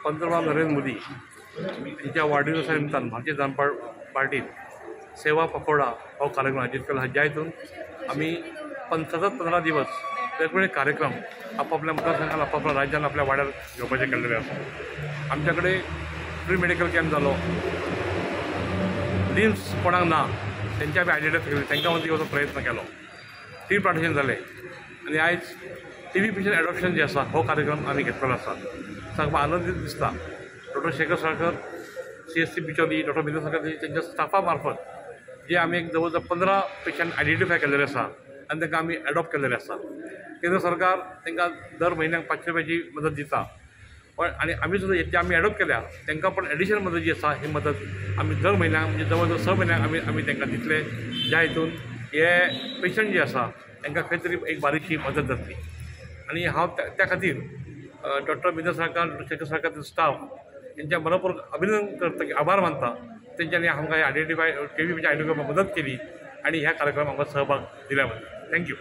पंतप्रधान नरेंद्र मोदी यांच्या वाढदिवसा निमतान भारतीय जनता पार्टीत सेवा पखोडा हो कार्यक्रम आयोजित केला, ज्या हितून आम्ही सतत 15 दिवस वेगवेगळे कार्यक्रम आपापल्या मतदारसंघात आपापल्या राज्यात आपल्या वाड्यार घेवपाचे केल्लेले आसा। आमच्याकडे फ्री मेडिकल कॅम्प जालो, लिम्स कोणाक ना त्यांची आमी आयडेंटिफाय केली, तांकां मदीं घेवचो प्रयत्न केलो, ट्री प्लांटेशन जालें आनी आयज टीबी पेशंट एडॉप्शन जे आसा हो कार्यक्रम आमी घेतलेलो आसा। सांगपाक आनंदीत दिसता। Doctor Shekhar Salkar, CSC Bicholim, doctor Milind Salkar त्यांच्या स्टाफा मार्फत जे आमी एक जवळ 15 पेशंट आयडेंटिफाय केल्लेले आसा आनी तांकां आमी एडॉप्ट केल्लेले आसा। केंद्र सरकार तांकां दर म्हयन्याक 500 रुपयाची मदत दिता, पण आनी आमी सुद्दां जे आमी एडॉप्ट केल्या तांकां पण एडिशनल मदत जी आसा ही मदत आमी दर म्हयन्याक म्हणजे जवळ जवळ 6 म्हयन्याक आमी तांकां दितले, ज्या हितून हे पेशंट जे आसा तांकां खंय तरी एक बारीकशी मदत जातली। आणि हांव त्या खातीर doctor Milind Salkar, doctor Shekhar Salkar staff यांच्या मनपूर्वक अभिनंदन करता की आभार मानता, तेंच्यांनी आमकां आयडेंटिफाय टीबी पेशंट आयडेंटिफाय मदत केली आणि ह्या कार्यक्रमात आमकां सहभाग दिल्या बद्दल थँक्यू।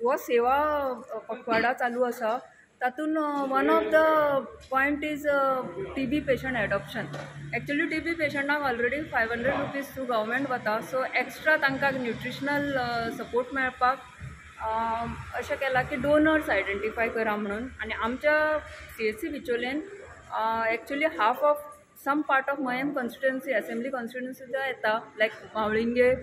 हो सेवा पखवाडा चालू आसा, तातूंत one of the point is TB patient adoption. Actually TB पेशंटाक ऑलरेडी 500 रुपीज थ्रू गव्हर्मेंट वता, सो एक्स्ट्रा तांकां न्यूट्रिशनल सपोर्ट मेळपाक अशें केलां की डोनर्स आयडेंटिफाय करा म्हणून। आनी आमच्या CSC बिचोलेन actually half of some part of Mayem constituency, assembly constituency येता, लायक मावळिंगे,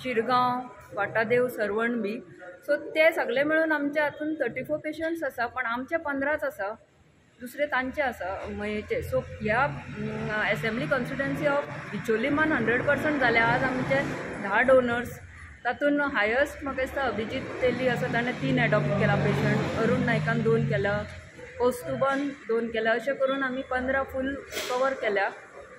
शिरगांव, वाटादेव, सरवण बी, सो ते सगळे मिळून आमच्या हातून 34 पेशंट्स आसा, पण आमचे 15च आसा, दुसरे तांचे आसा मयेचे। सो ह्या असेंब्ली कॉन्स्टिट्युएन्सी ऑफ बिचोलीमान 100% जाले। आज आमचे 10 डोनर्स, तातूंत हायस्ट म्हाका दिसता अभिजीत तेली आसा, ताणें 3 एडॉप्ट केला पेशंट, अरुण नायकान 2 केला, कौस्तुभान 2 केला, अशें करून आमी 15 फूल कवर केल्या।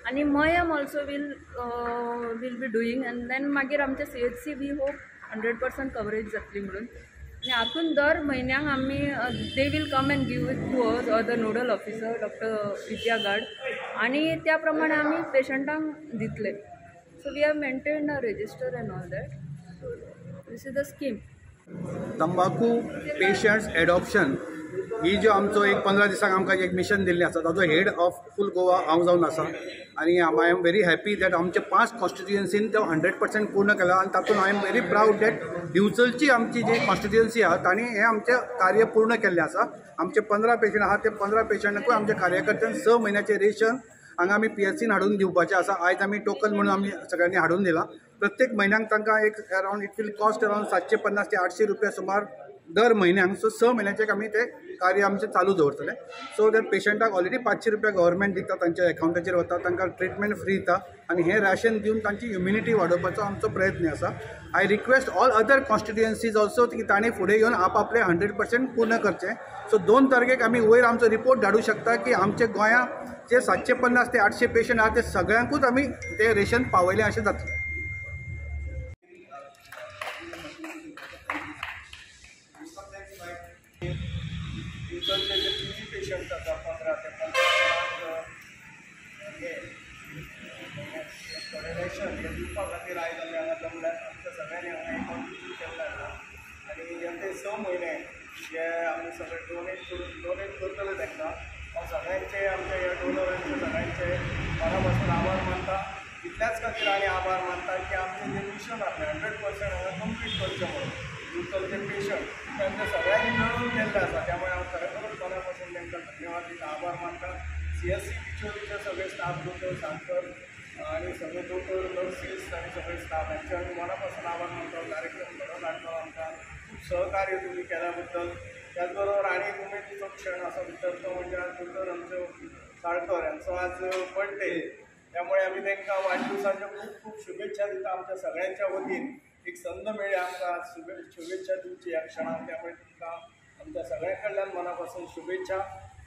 आणि Mayem also will be doing, and then मागीर आमचे CHC वी होप 100% कवरेज जातली म्हणून। आणि हातून दर म्हयन्याक आमी they will come and give it to us or the nodal officer doctor Vidya गार्ड, आणि त्या प्रमाणे आमी पेशंटांक दितले। So we have maintained a register and all that, so this is the scheme. तंबाखू पेशंट्स एडॉप्शन ही जो आमचो एक 15 दिसांक आमकां एक मिशन दिल्लें आसा, ताजो हेड ऑफ फूल गोवा हांव जावन आसा। आनी I am very happy that आमचे 5 कॉन्स्टिट्युएन्सीन तो 100% पूर्ण केला, आनी तातूंत I am very proud that दिवचलची आमची जी कॉन्स्टिट्युएन्सी आहा तांणी हें आमचें कार्य पूर्ण केल्लें आसा। आमचे 15 पेशंट आहा, ते 15 पेशंटांकूय आमच्या कार्यकर्त्यांक 6 म्हयन्याचें रेशन हांगा आमी PHCन हाडून दिवपाचें आसा। आयज आमी टोकन म्हणून आमी सगळ्यांनी हाडून दिला। प्रत्येक म्हयन्याक तांकां एक around it will cost around 750 ते 800 रुपया सुमार दर म्हयन्याक। सो 6 म्हयन्याचें आमी ते कार्य आमचें चालू दवरतले। सो दॅट पेशंटाक ऑलरेडी 500 रुपया गव्हर्मेंट दिता, तांच्या एकाउंटाचेर वता, तांकां ट्रिटमेंट फ्री दिता, आनी हें रॅशन दिवन तांची इम्युनिटी वाडोवपाचो आमचो प्रयत्न आसा। I request all other constituencies also की तांणी फुडें येवन आपले 100% पूर्ण करचें। सो 2 तारखेक आमी वयर आमचो रिपोर्ट धाडूं शकता की आमचे गोंयांत जे 750 ते 800 पेशंट आहा ते सगळ्यांकूच आमी ते रेशन पावयलें अशें जातलें। TB पेशंट आसा 15 ते 15 थोडे रेशन हे दिवपा खातीर आयज आमी हांगा जमल्यात। आमच्या सगळ्यांनी हांगा एक कॉन्ट्रिब्यूट केल्लें आसा, आनी येते 6 म्हयने जे आमी सगळे डोनेट करतले तांकां हांव सगळ्यांचे आमच्या ह्या डोनरांचे सगळ्यांचे मना पासून आभार मानता। इतल्याच खातीर आनी आभार मानता की आमचें जें मिशन आसलें 100% हांगा कंप्लीट करचें म्हणून दिवचलचे पेशंट तांचे सगळ्यांनी मेळून केल्लें आसा, त्यामुळे हांव खरेखूच मना पासून तांकां धन्यवाद दिता, आभार मानता। CSC बिचोलीचे सगळे स्टाफ, डॉक्टर साळकर आणि सगळे डॉक्टर, नर्सीस आणि सगळे स्टाफ यांचे आमी मना पासून आभार मानता। कार्यक्रम घडोवन हाडलो आमकां खूब सहकार्य तुम्ही केल्या बद्दल। त्याच बरोबर आनी एक उमेदीचो क्षण आसा भितर, तो म्हणजे आज डॉक्टर आमचो साळकर यांचो आज बर्थडे, त्यामुळे आमी तांकां वाडदिवसाच्यो खूब खूब शुभेच्छा दिता आमच्या सगळ्यांच्या वतीन। एक संद मेळ्ळी आमकां शुभेच्छा दिवची ह्या क्षणाक, त्यामुळे तुमकां आमच्या सगळ्यां कडल्यान मना पासून शुभेच्छा।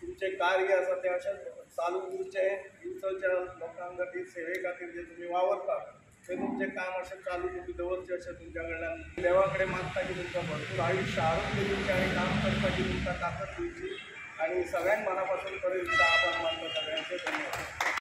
तुमचें कार्य आसा तें अशेंच चालू उरचें, दिवचलच्या लोकांक खातीर सेवे खातीर जे तुमी वावरतात तें तुमचें काम अशें चालू तुमी दवरचें अशें तुमच्या कडल्यान देवा कडेन मागता की तुमकां भरपूर आयुश्य आरोग्य दिवचें आनी काम करपाची तुमकां ताकद दिवची। आनी सगळ्यांक मना पासून खरें दिता, आभार मानता सगळ्यांचे। धन्यवाद।